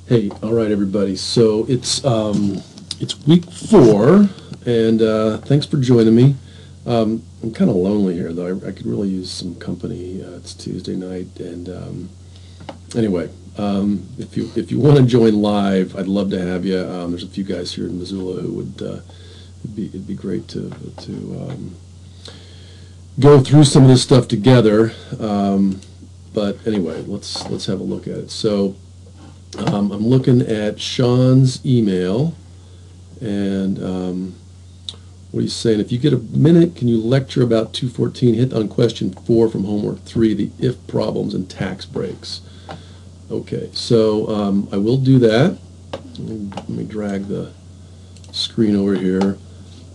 Hey, all right, everybody. So it's week 4, and thanks for joining me. I'm kind of lonely here, though. I could really use some company. It's Tuesday night, and anyway, if you want to join live, I'd love to have you. There's a few guys here in Missoula who would it'd be great to go through some of this stuff together. But anyway, let's have a look at it. So. I'm looking at Sean's email, and what he's saying, if you get a minute, can you lecture about 214, hit on question 4 from homework 3, the if problems and tax breaks. Okay, so I will do that. Let me drag the screen over here.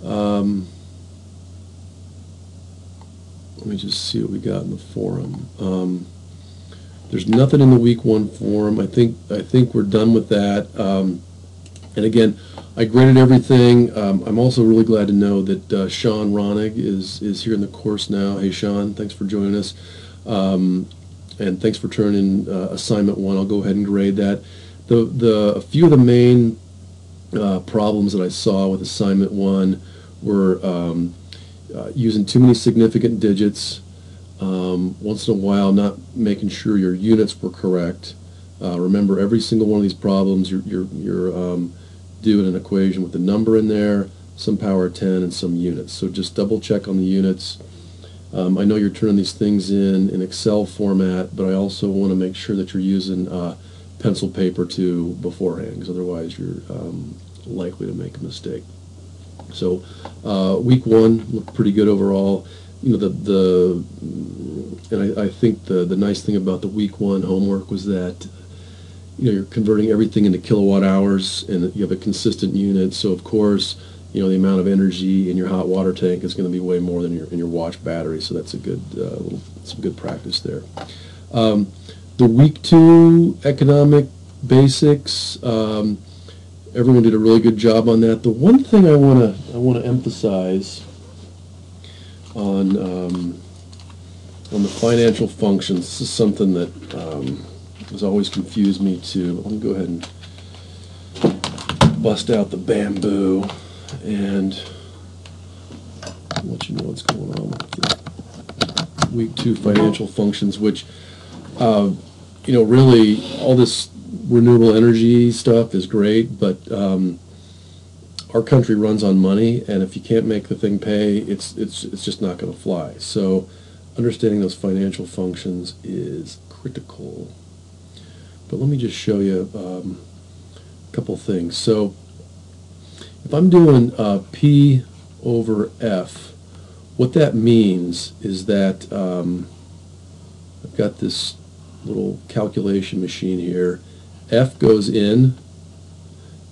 Let me just see what we got in the forum. There's nothing in the week 1 form. I think we're done with that. And again, I graded everything. I'm also really glad to know that Sean Ronig is here in the course now. Hey, Sean, thanks for joining us. And thanks for turning in assignment 1. I'll go ahead and grade that. A few of the main problems that I saw with assignment 1 were using too many significant digits. Once in a while, not making sure your units were correct. Remember, every single one of these problems, you're doing an equation with a number in there, some power of 10, and some units. So just double check on the units. I know you're turning these things in Excel format, but I also want to make sure that you're using pencil paper too beforehand, because otherwise you're likely to make a mistake. So week 1 looked pretty good overall. You know, and I think the nice thing about the week 1 homework was that, you know, you're converting everything into kilowatt hours, and you have a consistent unit. So of course, you know, the amount of energy in your hot water tank is going to be way more than in your watch battery. So that's a good some good practice there. The week 2 economic basics. Everyone did a really good job on that. The one thing I want to emphasize on the financial functions, this is something that has always confused me too. Let me go ahead and bust out the bamboo and let you know what's going on with the week 2 financial functions, which you know, really all this renewable energy stuff is great, but our country runs on money, and if you can't make the thing pay, it's just not going to fly. So understanding those financial functions is critical. But let me just show you a couple things. So if I'm doing P over F, what that means is that I've got this little calculation machine here. F goes in,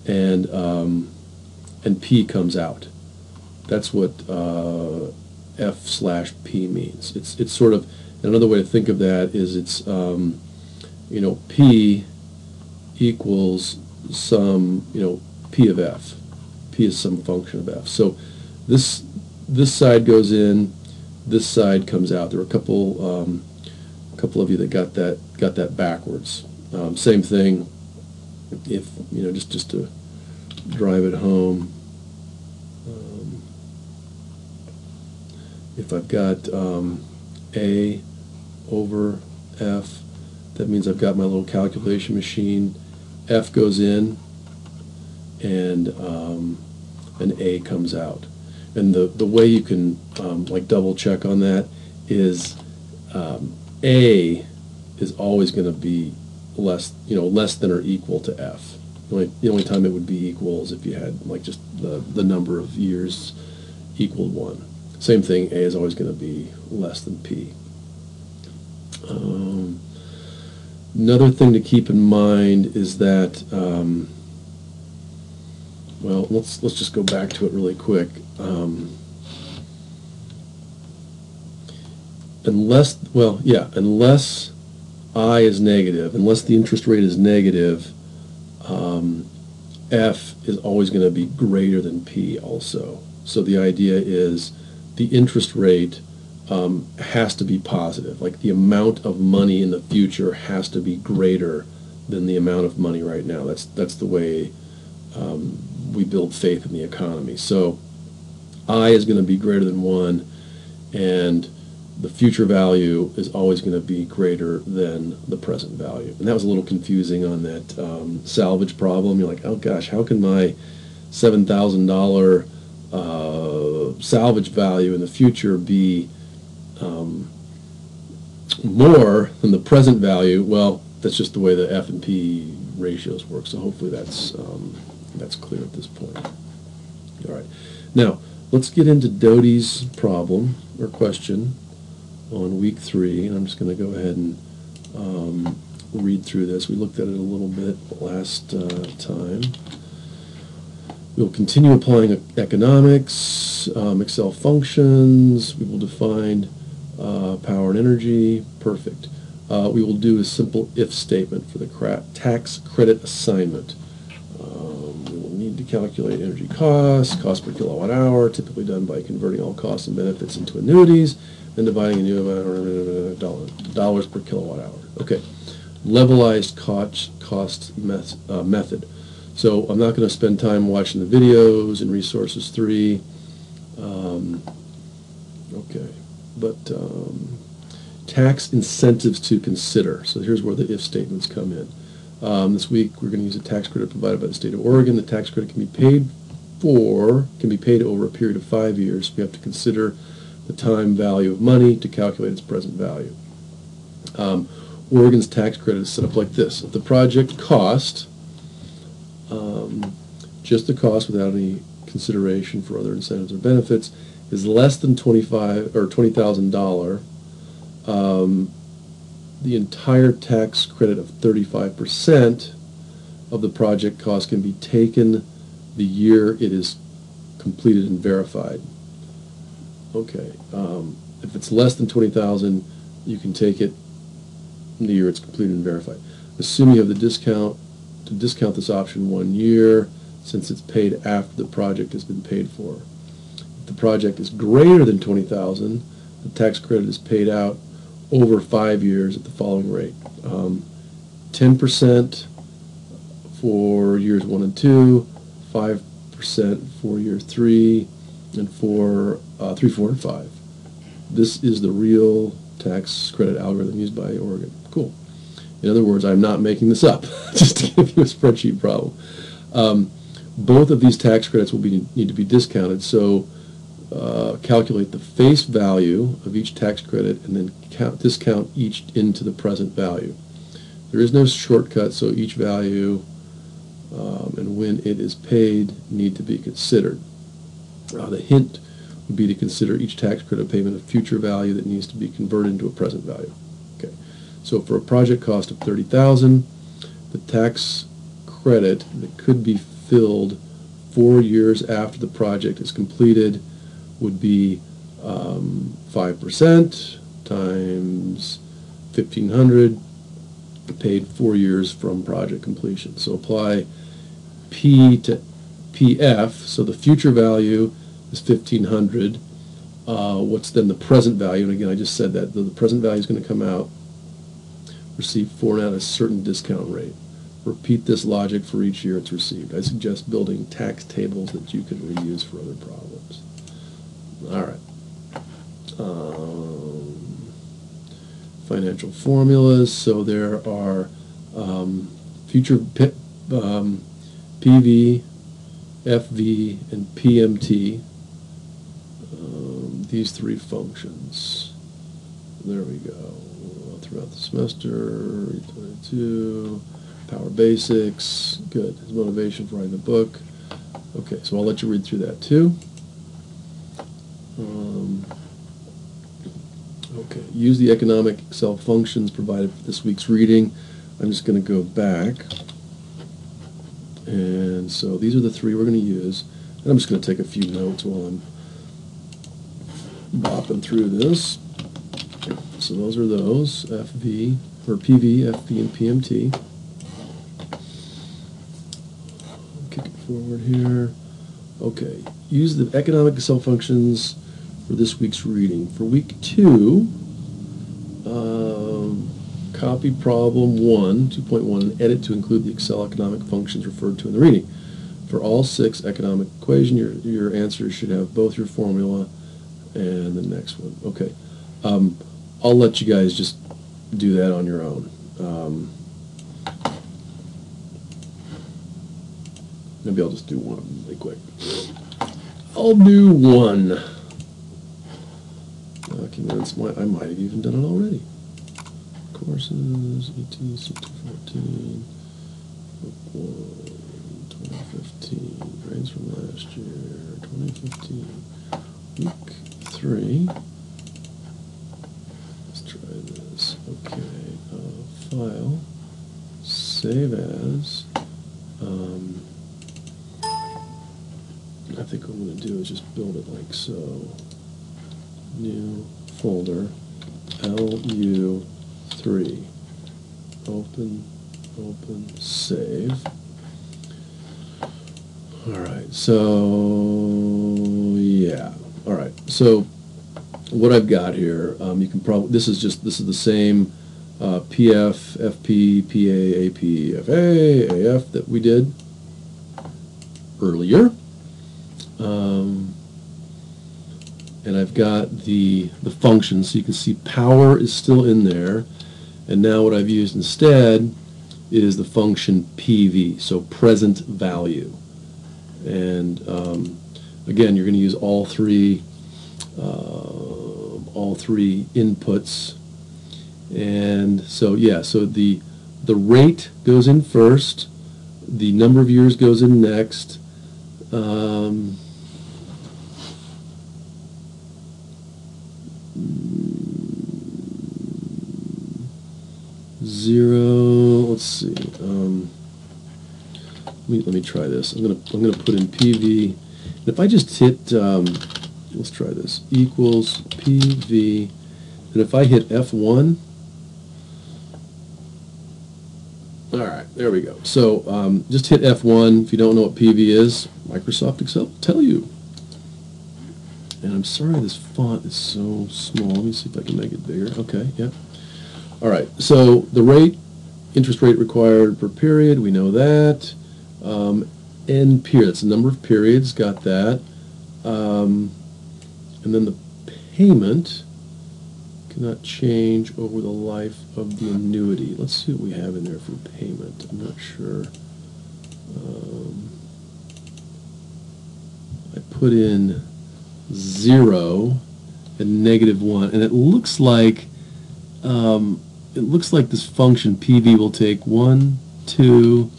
and P comes out. That's what F/P means. It's sort of, another way to think of that is it's you know, P equals some, you know, P of F. P is some function of F. So this side goes in, this side comes out. There were a couple of you that got that backwards. Same thing. If you know, just to drive it home. If I've got A over F, that means I've got my little calculation machine. F goes in, and A comes out. And the way you can like double check on that is A is always going to be less than or equal to F. The only time it would be equal is if you had like just the number of years equaled 1. Same thing, A is always going to be less than P. Another thing to keep in mind is that, well, let's just go back to it really quick. Unless I is negative, unless the interest rate is negative, F is always going to be greater than P also. So the idea is the interest rate has to be positive. Like the amount of money in the future has to be greater than the amount of money right now. That's the way we build faith in the economy. So I is going to be greater than 1, and the future value is always going to be greater than the present value. And that was a little confusing on that salvage problem. You're like, oh gosh, how can my $7,000 salvage value in the future be more than the present value? Well, that's just the way the F&P ratios work. So hopefully that's clear at this point. All right. Now, let's get into Doty's problem or question on week 3. And I'm just going to go ahead and read through this. We looked at it a little bit last time. We'll continue applying economics, Excel functions. We will define power and energy. Perfect. We will do a simple if statement for the tax credit assignment. We will need to calculate energy cost per kilowatt hour, typically done by converting all costs and benefits into annuities, then dividing a new amount dollars per kilowatt hour. Okay, levelized cost method. So I'm not going to spend time watching the videos in Resources 3. Okay, but tax incentives to consider. So here's where the if statements come in. This week we're going to use a tax credit provided by the state of Oregon. The tax credit can be paid over a period of 5 years. We have to consider the time value of money to calculate its present value. Oregon's tax credit is set up like this. If the project cost, just the cost without any consideration for other incentives or benefits, is less than $20,000, the entire tax credit of 35% of the project cost can be taken the year it is completed and verified. Okay, if it's less than $20,000, you can take it the year it's completed and verified. Assume you have the discount to discount this option 1 year, since it's paid after the project has been paid for. If the project is greater than $20,000, the tax credit is paid out over 5 years at the following rate: 10% for years 1 and 2, 5% for year 3, and for 3, 4, and 5. This is the real tax credit algorithm used by Oregon. Cool. In other words, I'm not making this up, just to give you a spreadsheet problem. Both of these tax credits will need to be discounted, so calculate the face value of each tax credit and then discount each into the present value. There is no shortcut, so each value and when it is paid need to be considered. The hint would be to consider each tax credit payment a future value that needs to be converted into a present value. Okay, so for a project cost of $30,000, the tax credit that could be filled 4 years after the project is completed would be 5% times 1,500 paid 4 years from project completion. So apply P to PF, so the future value is 1,500. What's then the present value? And again, I just said that the present value is going to come out, received for and at a certain discount rate. Repeat this logic for each year it's received. I suggest building tax tables that you can reuse for other problems. All right. Financial formulas. So there are future PV, FV, and PMT. These 3 functions. There we go. Throughout the semester, 22, power basics. Good. His motivation for writing the book. Okay, so I'll let you read through that too. Okay, use the economic Excel functions provided for this week's reading. I'm just going to go back. And so these are the 3 we're going to use. And I'm just going to take a few notes while I'm bopping through this. So those are those, FV, or PV, FV, and PMT. Kick it forward here. Okay, use the economic Excel functions for this week's reading. For week 2, copy problem 1, 2.1, and edit to include the Excel economic functions referred to in the reading. For all 6 economic equations, your answers should have both your formula and the next one. Okay. I'll let you guys just do that on your own. Maybe I'll just do one really quick. I'll do one. Documents. I might have even done it already. Courses, ETC 214, Book 1, 2015, grades from last year, 2015, week 3. Let's try this. Okay, file, save as. I think what I'm going to do is just build it like so. New folder, LU3. Open, save. Alright, so yeah. Alright, so what I've got here, you can probably, this is the same PF, FP, PA, AP, FA, AF that we did earlier. And I've got the function, so you can see power is still in there, and now what I've used instead is the function PV, so present value. And again, you're going to use all three inputs. And so yeah, so the rate goes in first, the number of years goes in next. Zero. Let's see. Let me try this. I'm gonna put in PV. And if I just hit, let's try this. Equals PV, and if I hit F1. All right, there we go. So just hit F1 if you don't know what PV is. Microsoft Excel will tell you. And I'm sorry this font is so small. Let me see if I can make it bigger. Okay, yeah. All right, so the rate, interest rate required per period, we know that. End period, that's the number of periods, got that. And then the payment cannot change over the life of the annuity. Let's see what we have in there for payment. I'm not sure. I put in 0 and -1, and it looks like this function PV will take 1, 2,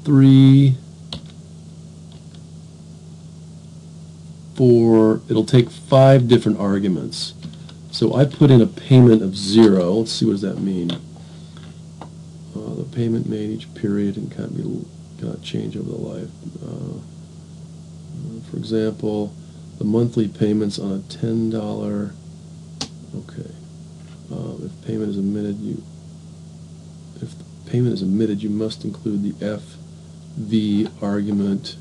3, 4. It'll take 5 different arguments. So I put in a payment of 0. Let's see, what does that mean? The payment made each period and cannot change over the life. For example, the monthly payments on a $10. Okay. If payment is omitted, you must include the FV argument,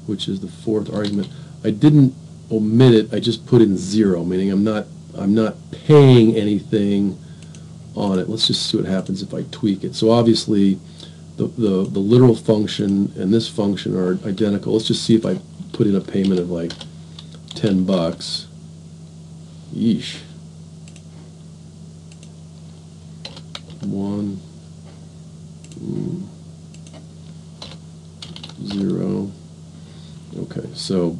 which is the 4th argument. I didn't omit it. I just put in 0, meaning I'm not paying anything on it. Let's just see what happens if I tweak it. So obviously, the literal function and this function are identical. Let's just see if I put in a payment of like $10. Yeesh. 1, 0. Okay, so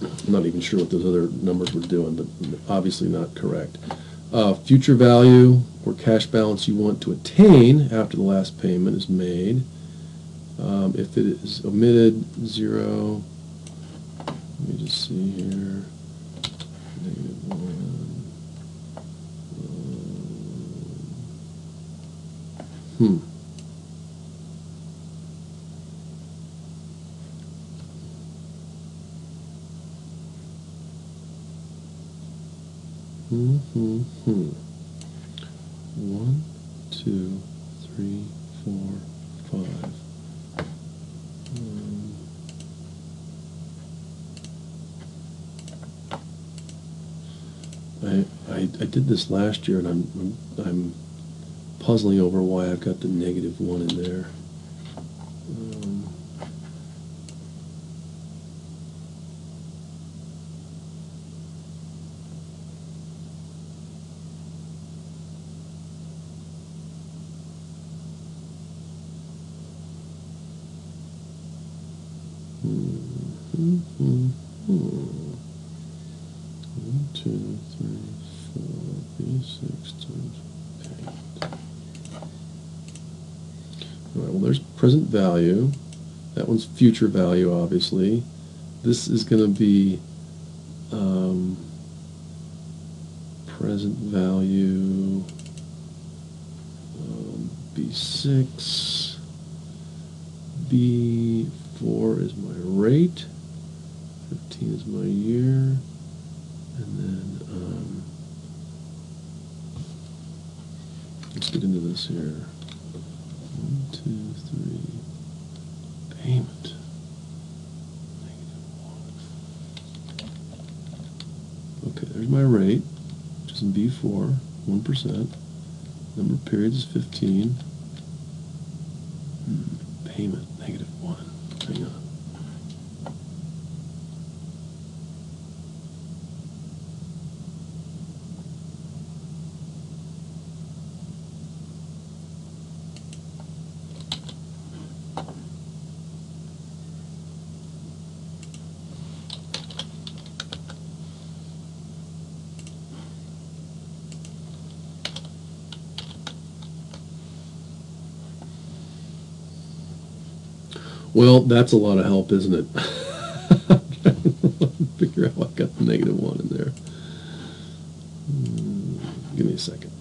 I'm not even sure what those other numbers were doing, but obviously not correct. Future value or cash balance you want to attain after the last payment is made. If it is omitted, 0. Let me just see here. -1. One, 2, 3, 4, 5. I did this last year, and I'm puzzling over why I've got the -1 in there. One, two, three, four, B6 times payment. All right, well, there's present value. That one's future value, obviously. This is going to be present value, B6. B4 is my rate. 15 is my year. And then let's get into this here. 1, 2, 3. Payment. -1. Okay, there's my rate, which is in B4, 1%. Number of periods is 15. Payment, -1. Hang on. Well, that's a lot of help, isn't it? I'm trying to figure out why I got the -1 in there. Give me a second.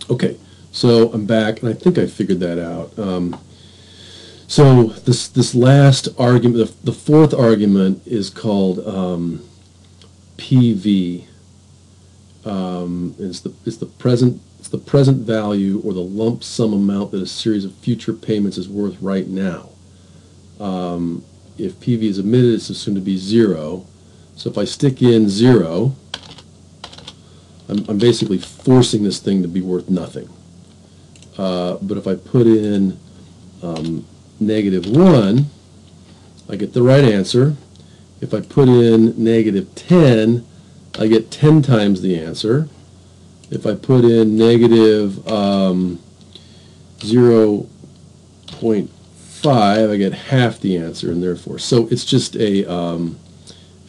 Okay, so I'm back, and I think I figured that out. So this last argument, the fourth argument, is called PV. It's the present value or the lump sum amount that a series of future payments is worth right now. If PV is omitted, it's assumed to be 0. So if I stick in 0, I'm basically forcing this thing to be worth nothing. But if I put in -1, I get the right answer. If I put in -10, I get 10 times the answer. If I put in -0.5, I get half the answer, and therefore, so it's just a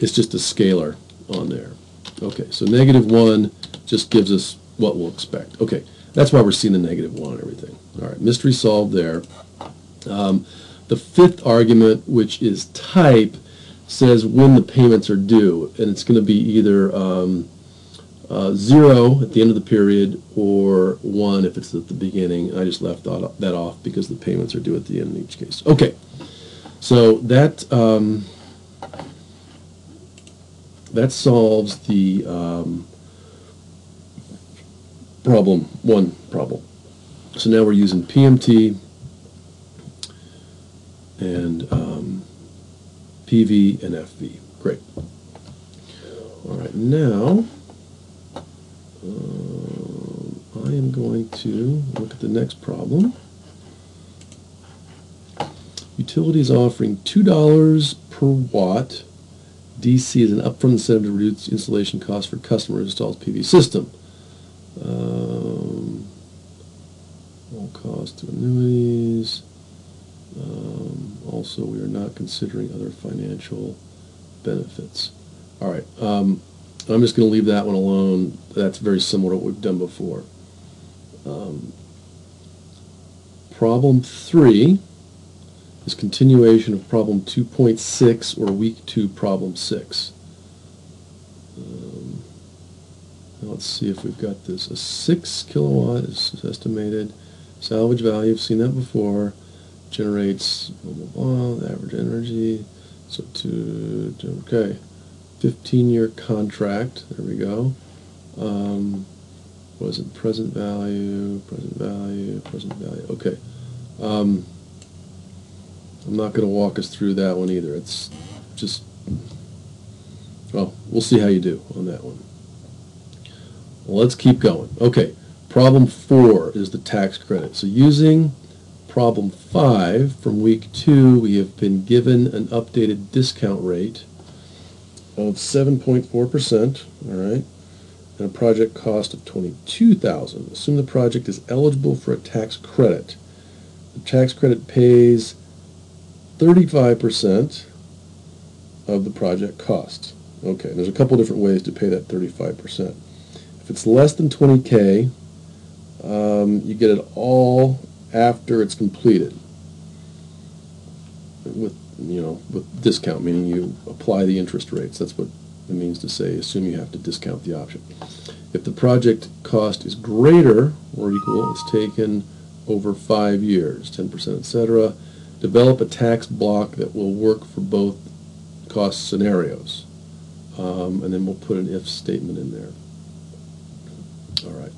scalar on there. Okay, so -1 just gives us what we'll expect. Okay, that's why we're seeing the -1 and everything. All right, mystery solved there. The fifth argument, which is type, says when the payments are due, and it's going to be either 0 at the end of the period or 1 if it's at the beginning. I just left that off because the payments are due at the end in each case. Okay, so that solves the one problem. So now we're using PMT and PV and FV. Great. All right, now I am going to look at the next problem. Utility is offering $2 per watt DC as an upfront incentive to reduce installation costs for customers who installs PV system. All costs to annuities. Also, we are not considering other financial benefits. All right, I'm just going to leave that one alone. That's very similar to what we've done before. Problem 3 is continuation of problem 2.6 or week 2 problem 6. Now let's see if we've got this. A 6 kilowatt is estimated. Salvage value, I've seen that before. Generates blah, blah, blah, the average energy. So okay, 15-year contract. There we go. What is it? Present value, present value, present value. Okay. I'm not going to walk us through that one either. It's just we'll see how you do on that one. Well, let's keep going. Okay, problem 4 is the tax credit. So using problem 5 from week 2, we have been given an updated discount rate of 7.4%, all right, and a project cost of $22,000. Assume the project is eligible for a tax credit. The tax credit pays 35% of the project cost. Okay, there's a couple different ways to pay that 35%. If it's less than 20K, you get it all after it's completed with discount, meaning you apply the interest rates. That's what it means to say assume you have to discount the option. If the project cost is greater or equal, it's taken over 5 years, 10%, etc. Develop a tax block that will work for both cost scenarios. And then we'll put an if statement in there. All right.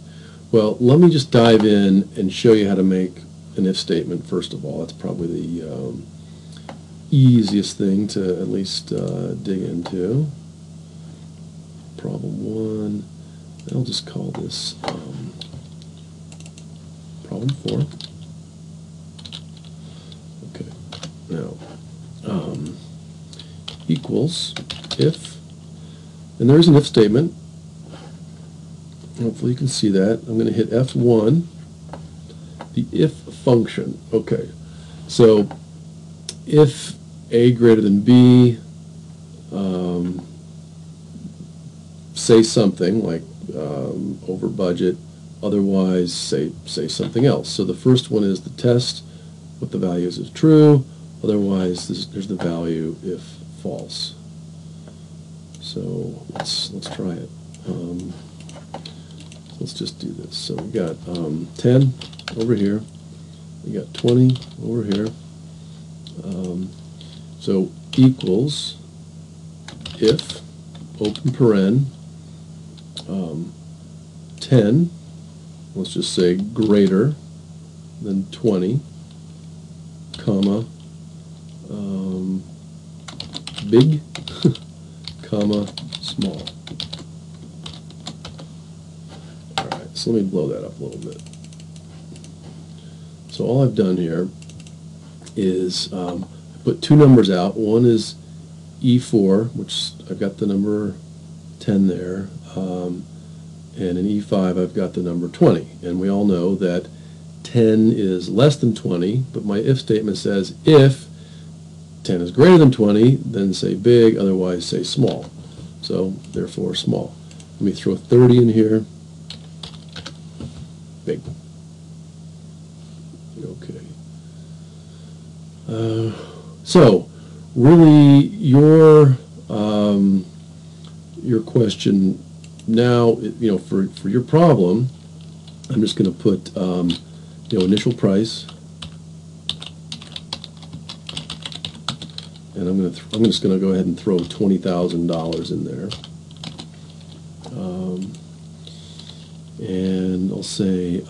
Well, let me just dive in and show you how to make an if statement first of all. That's probably the easiest thing to at least dig into. Problem 1. I'll just call this problem 4. Okay. Now, equals if, and there's an if statement. Hopefully you can see that. I'm going to hit F1, the if function. Okay, so if A greater than B, say something like over budget, otherwise say something else. So the first one is the test, what the value is true, otherwise there's the value if false. So let's try it. Let's just do this. So we got 10 over here, we got 20 over here. So equals if, open paren, 10, let's just say greater than 20, comma, big, comma, small. All right, so let me blow that up a little bit. So all I've done here is put two numbers out. One is E4, which I've got the number 10 there, and in E5 I've got the number 20. And we all know that 10 is less than 20, but my if statement says if 10 is greater than 20, then say big, otherwise say small. So therefore small. Let me throw 30 in here. Big. Okay. So really your question now, for your problem, I'm just going to put initial price, and I'm just going to go ahead and throw $20,000 in there, and I'll say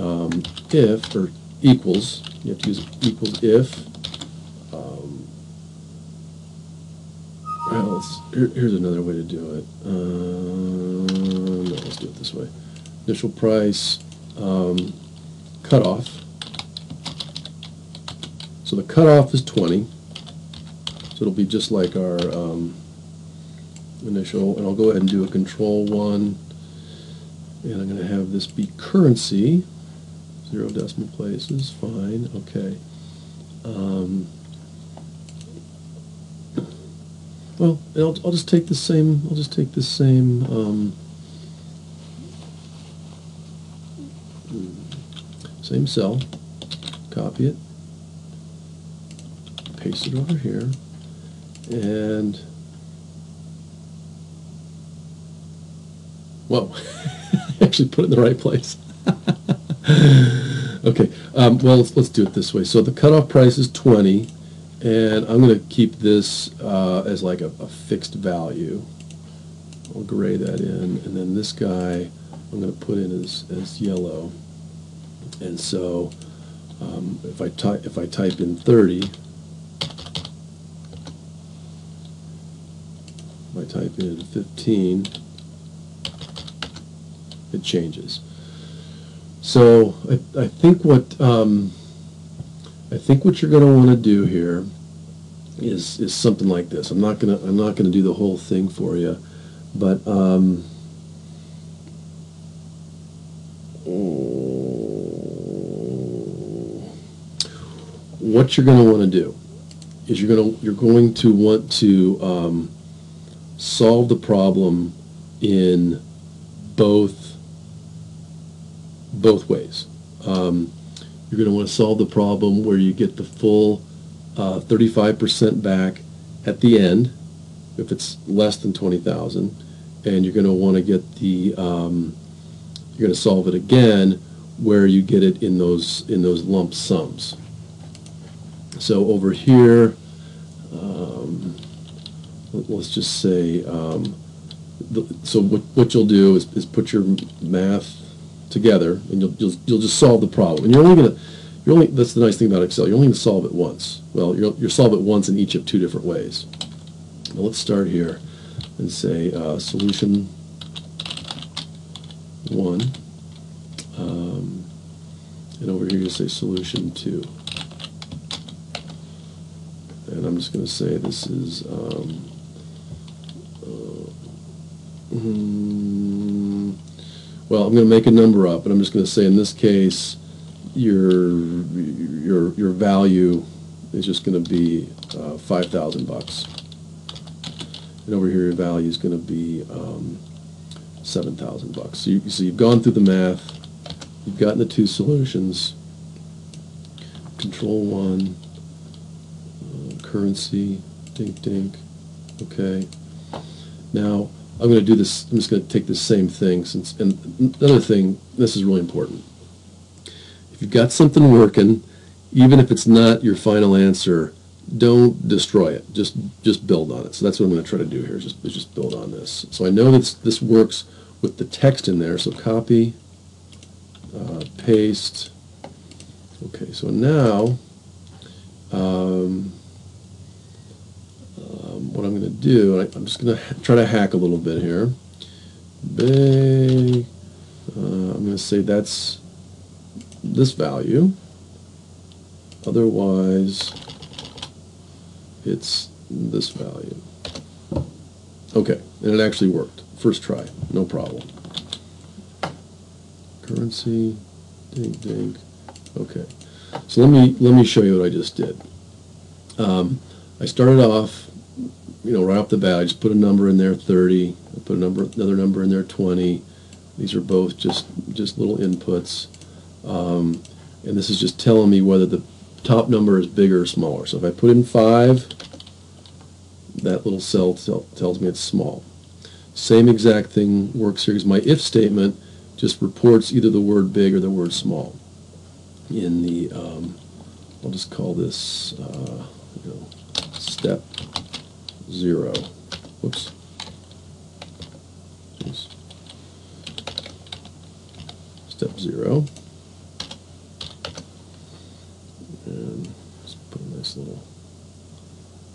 if, or equals. You have to use equals if. Well, here's another way to do it. No, let's do it this way. Initial price, cutoff. So the cutoff is 20. So it'll be just like our initial, and I'll go ahead and do a control 1, and I'm going to have this be currency, 0 decimal places, fine, okay. Well, I'll just take the same. I'll just take this same same cell, copy it, paste it over here, and whoa, actually put it in the right place. Okay, well let's do it this way. So the cutoff price is 20. And I'm going to keep this as like a fixed value. I'll gray that in, and then this guy I'm going to put in as yellow. And so if I type in 30, if I type in 15, it changes. So I think what you're going to want to do here is something like this. I'm not gonna do the whole thing for you, but what you're going to want to do is you're going to want to solve the problem in both ways. You're going to want to solve the problem where you get the full 35% back at the end if it's less than 20,000, and you're going to want to get the you're going to solve it again where you get it in those lump sums. So over here, let's just say, so what you'll do is put your math together, and you'll just solve the problem. And that's the nice thing about Excel. You're only going to solve it once. Well, you'll solve it once in each of two different ways. Now let's start here and say solution 1, and over here you say solution 2. And I'm just going to say this is well, I'm going to make a number up, but I'm just going to say in this case your value is just going to be $5,000, and over here your value is going to be $7,000. So you've gone through the math, you've gotten the two solutions. Control 1, currency, dink dink. Okay. Now I'm going to do this. I'm just going to take the same thing. And another thing, this is really important. If you've got something working, even if it's not your final answer, don't destroy it. Just build on it. So that's what I'm going to try to do here. Is just build on this. So I know that this works with the text in there. So copy, paste. Okay. So now what I'm going to do, I'm just going to try to hack a little bit here. Big. I'm going to say that's this value. Otherwise, it's this value. Okay, and it actually worked. First try, no problem. Currency, dink dink. Okay, so let me show you what I just did. I started off, right off the bat. I just put a number in there, 30. I put another number in there, 20. These are both just little inputs, and this is just telling me whether the top number is bigger or smaller. So if I put in 5, that little cell tells me it's small. Same exact thing works here, because my if statement just reports either the word big or the word small. In the, I'll just call this, step 0. Whoops. Oops. Step 0. And just put a nice little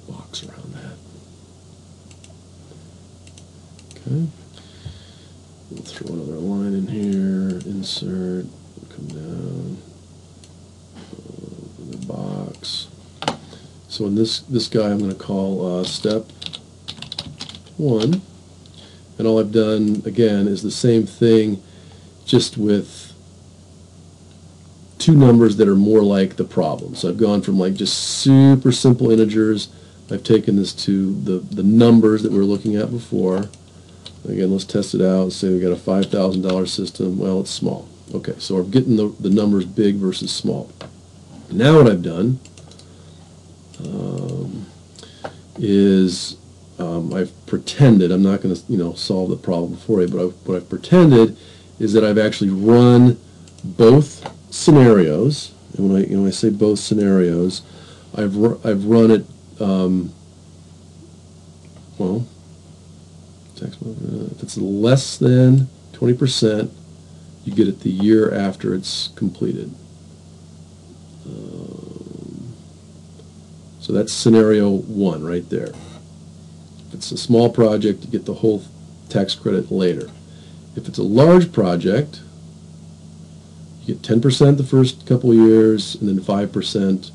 box around that. Okay. We'll throw another line in here, insert, come down, the box. So in this guy I'm going to call step 1, and all I've done again is the same thing, just with two numbers that are more like the problem. So I've gone from like just super simple integers. I've taken this to the numbers that we were looking at before. Again, let's test it out. Say we got a $5,000 system. Well, it's small. Okay, so we're getting the numbers big versus small. Now what I've done is I've pretended, I'm not going to solve the problem for you, but what I've pretended is that I've actually run both scenarios. And when I say both scenarios, I've run it. Well, if it's less than 20%, you get it the year after it's completed. So that's scenario 1 right there. If it's a small project, you get the whole tax credit later. If it's a large project, you get 10% the first couple of years, and then 5%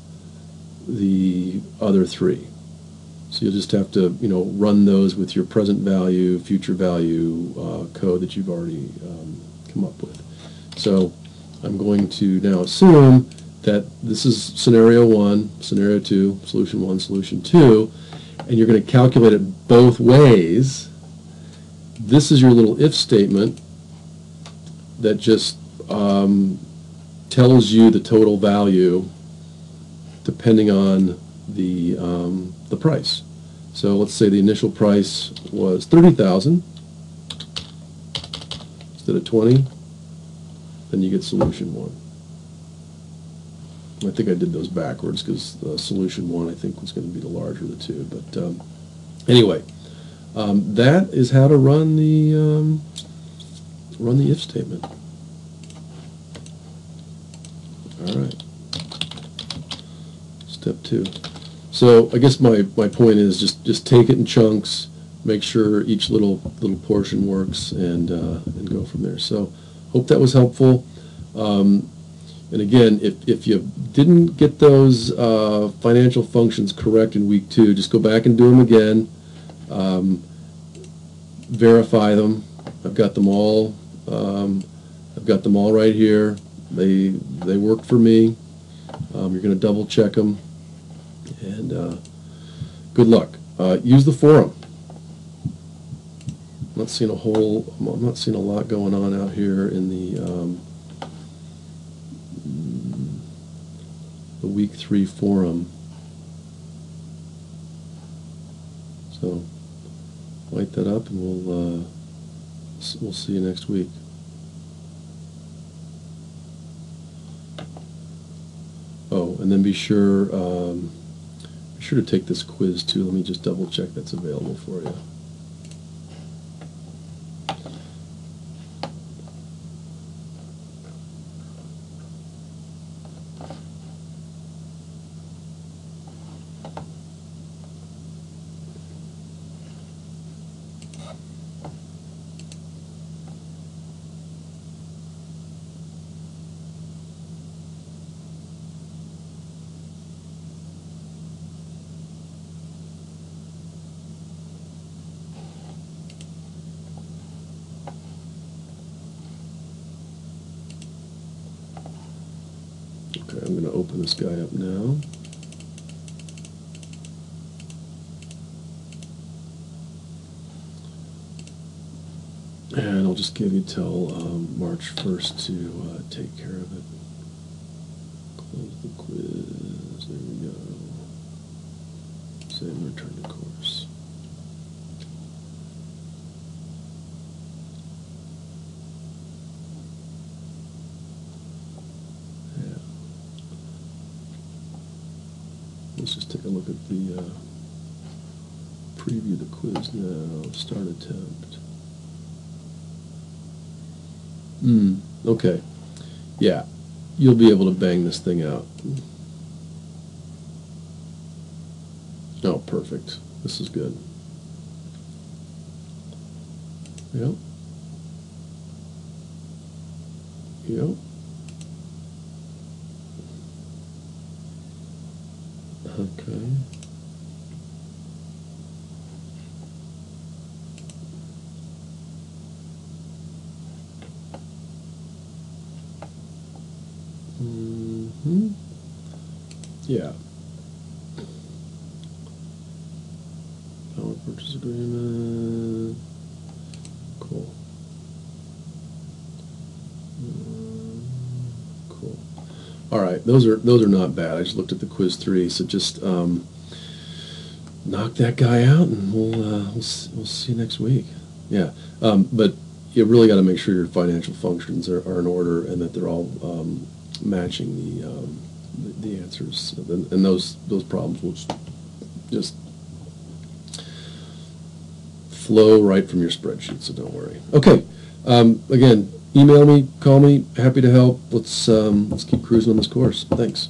the other 3. So you'll just have to, run those with your present value, future value code that you've already come up with. So I'm going to now assume that this is scenario 1, scenario 2, solution 1, solution 2, and you're going to calculate it both ways. This is your little if statement that just tells you the total value depending on the price. So let's say the initial price was $30,000 instead of 20. Then you get solution 1. I think I did those backwards because solution 1 I think was going to be the larger of the two. But anyway, that is how to run the if statement. All right. Step 2. So I guess my point is just take it in chunks, make sure each little portion works, and go from there. So hope that was helpful. And again, if you didn't get those financial functions correct in week 2, just go back and do them again. Verify them. I've got them all. I've got them all right here. They work for me. You're going to double check them. And good luck. Use the forum. I'm not seeing a lot going on out here in the week 3 forum. So light that up, and we'll see you next week. Oh, and then be sure to take this quiz too. Let me just double check that's available for you. Okay, I'm going to open this guy up now. And I'll just give you till March 1st to take care of it. Close the quiz. There we go. Save and return to course. Yeah. Let's just take a look at the preview the quiz now. Start attempt. Okay. Yeah, you'll be able to bang this thing out. Oh, perfect. This is good. Yep. Yep. Okay. Yeah. Power purchase agreement. Cool. Cool. All right, those are not bad. I just looked at the quiz 3, so just knock that guy out, and we'll see you next week. Yeah, but you really got to make sure your financial functions are in order and that they're all matching the answers, and those problems will just flow right from your spreadsheet. So don't worry. Okay. Again, email me, call me. Happy to help. Let's keep cruising on this course. Thanks.